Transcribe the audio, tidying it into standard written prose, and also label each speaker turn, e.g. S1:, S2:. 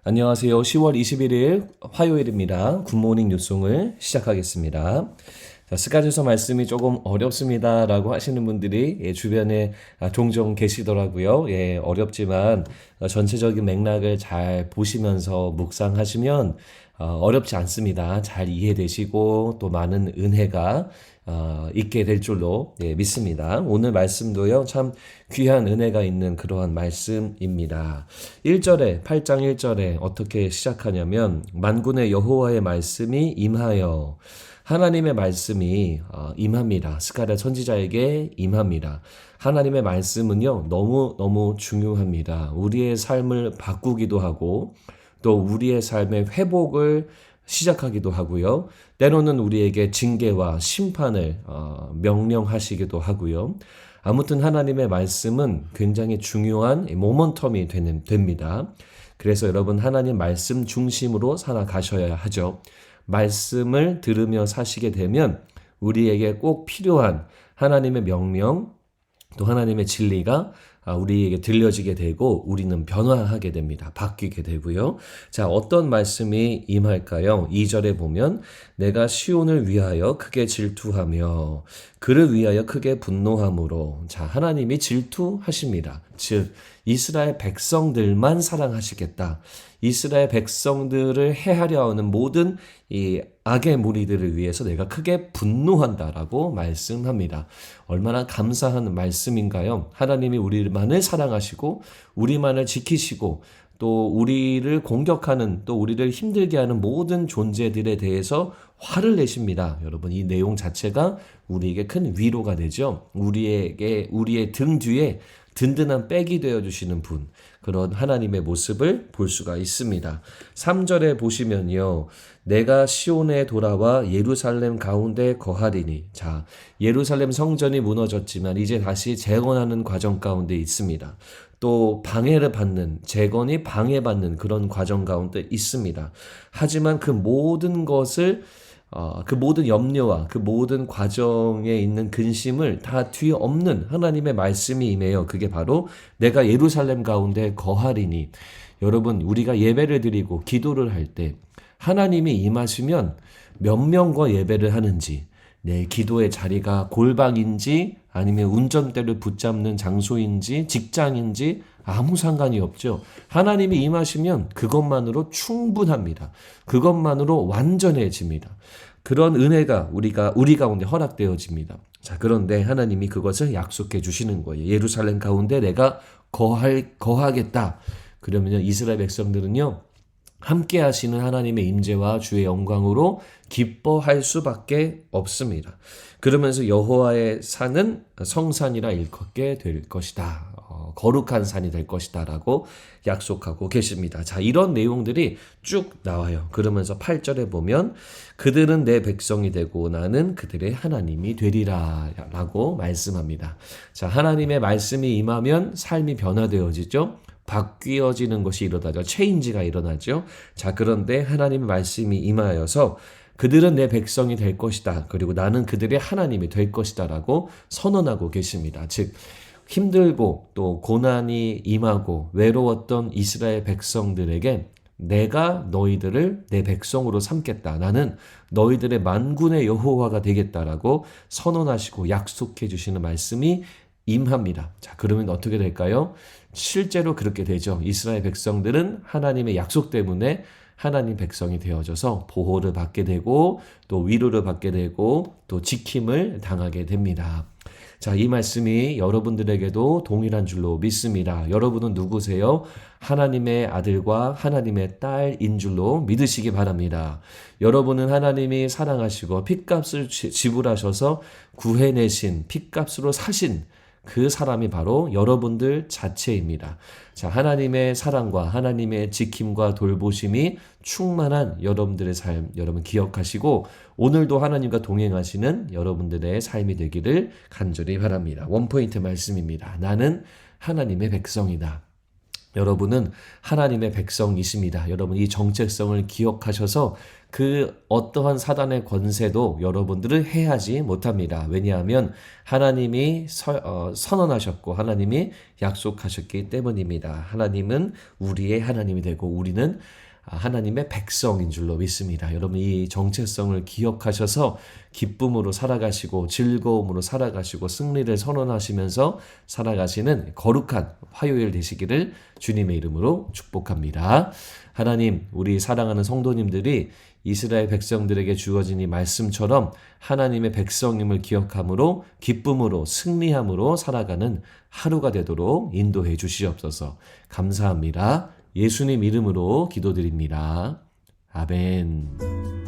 S1: 안녕하세요. 10월 21일 화요일입니다. 굿모닝 뉴송을 시작하겠습니다. 자, 스가랴서 말씀이 조금 어렵습니다 라고 하시는 분들이 주변에 종종 계시더라고요. 어렵지만 전체적인 맥락을 잘 보시면서 묵상하시면 어렵지 않습니다. 잘 이해되시고 또 많은 은혜가 있게 될 줄로 믿습니다. 오늘 말씀도요, 참 귀한 은혜가 있는 그러한 말씀입니다. 1절에, 8장 1절에 어떻게 시작하냐면, 만군의 여호와의 말씀이 임하여, 하나님의 말씀이 임합니다. 스가랴 선지자에게 임합니다. 하나님의 말씀은요, 너무너무 중요합니다. 우리의 삶을 바꾸기도 하고, 또 우리의 삶의 회복을 시작하기도 하고요. 때로는 우리에게 징계와 심판을 명령하시기도 하고요. 아무튼 하나님의 말씀은 굉장히 중요한 모멘텀이 됩니다. 그래서 여러분 하나님 말씀 중심으로 살아가셔야 하죠. 말씀을 들으며 사시게 되면 우리에게 꼭 필요한 하나님의 명령, 또 하나님의 진리가 우리에게 들려지게 되고 우리는 변화하게 됩니다. 바뀌게 되고요. 자, 어떤 말씀이 임할까요? 2절에 보면 내가 시온을 위하여 크게 질투하며 그를 위하여 크게 분노함으로, 자, 하나님이 질투하십니다. 즉 이스라엘 백성들만 사랑하시겠다. 이스라엘 백성들을 해하려 하는 모든 이 악의 무리들을 위해서 내가 크게 분노한다라고 말씀합니다. 얼마나 감사한 말씀인가요? 하나님이 우리만을 사랑하시고 우리만을 지키시고 또 우리를 공격하는, 또 우리를 힘들게 하는 모든 존재들에 대해서 화를 내십니다. 여러분, 이 내용 자체가 우리에게 큰 위로가 되죠. 우리의 등 뒤에 든든한 백이 되어주시는 분, 그런 하나님의 모습을 볼 수가 있습니다. 3절에 보시면요, 내가 시온에 돌아와 예루살렘 가운데 거하리니. 자, 예루살렘 성전이 무너졌지만 이제 다시 재건하는 과정 가운데 있습니다. 또 방해를 받는, 재건이 방해받는 그런 과정 가운데 있습니다. 하지만 그 모든 것을 그 모든 염려와 그 모든 과정에 있는 근심을 다 뒤엎는 하나님의 말씀이 임해요. 그게 바로 내가 예루살렘 가운데 거하리니. 여러분, 우리가 예배를 드리고 기도를 할 때 하나님이 임하시면 몇 명과 예배를 하는지, 내 기도의 자리가 골방인지 아니면 운전대를 붙잡는 장소인지 직장인지 아무 상관이 없죠. 하나님이 임하시면 그것만으로 충분합니다. 그것만으로 완전해집니다. 그런 은혜가 우리 가운데 허락되어집니다. 자, 그런데 하나님이 그것을 약속해 주시는 거예요. 예루살렘 가운데 내가 거하겠다. 그러면요, 이스라엘 백성들은요, 함께 하시는 하나님의 임재와 주의 영광으로 기뻐할 수밖에 없습니다. 그러면서 여호와의 산은 성산이라 일컫게 될 것이다. 거룩한 산이 될 것이다 라고 약속하고 계십니다. 자, 이런 내용들이 쭉 나와요. 그러면서 8절에 보면 그들은 내 백성이 되고 나는 그들의 하나님이 되리라 라고 말씀합니다. 자, 하나님의 말씀이 임하면 삶이 변화되어지죠. 바뀌어지는 것이 일어나죠. 체인지가 일어나죠. 자, 그런데 하나님의 말씀이 임하여서 그들은 내 백성이 될 것이다. 그리고 나는 그들의 하나님이 될 것이다 라고 선언하고 계십니다. 즉, 힘들고 또 고난이 임하고 외로웠던 이스라엘 백성들에게 내가 너희들을 내 백성으로 삼겠다. 나는 너희들의 만군의 여호와가 되겠다라고 선언하시고 약속해 주시는 말씀이 임합니다. 자, 그러면 어떻게 될까요? 실제로 그렇게 되죠. 이스라엘 백성들은 하나님의 약속 때문에 하나님 백성이 되어져서 보호를 받게 되고 또 위로를 받게 되고 또 지킴을 당하게 됩니다. 자, 이 말씀이 여러분들에게도 동일한 줄로 믿습니다. 여러분은 누구세요? 하나님의 아들과 하나님의 딸인 줄로 믿으시기 바랍니다. 여러분은 하나님이 사랑하시고 핏값을 지불하셔서 구해내신, 핏값으로 사신 그 사람이 바로 여러분들 자체입니다. 자, 하나님의 사랑과 하나님의 지킴과 돌보심이 충만한 여러분들의 삶, 여러분 기억하시고 오늘도 하나님과 동행하시는 여러분들의 삶이 되기를 간절히 바랍니다. 원포인트 말씀입니다. 나는 하나님의 백성이다. 여러분은 하나님의 백성이십니다. 여러분 이 정체성을 기억하셔서 그 어떠한 사단의 권세도 여러분들을 해하지 못합니다. 왜냐하면 하나님이 선언하셨고 하나님이 약속하셨기 때문입니다. 하나님은 우리의 하나님이 되고 우리는 하나님의 백성인 줄로 믿습니다. 여러분 이 정체성을 기억하셔서 기쁨으로 살아가시고 즐거움으로 살아가시고 승리를 선언하시면서 살아가시는 거룩한 화요일 되시기를 주님의 이름으로 축복합니다. 하나님, 우리 사랑하는 성도님들이 이스라엘 백성들에게 주어진 이 말씀처럼 하나님의 백성임을 기억함으로 기쁨으로 승리함으로 살아가는 하루가 되도록 인도해 주시옵소서. 감사합니다. 예수님 이름으로 기도드립니다. 아멘.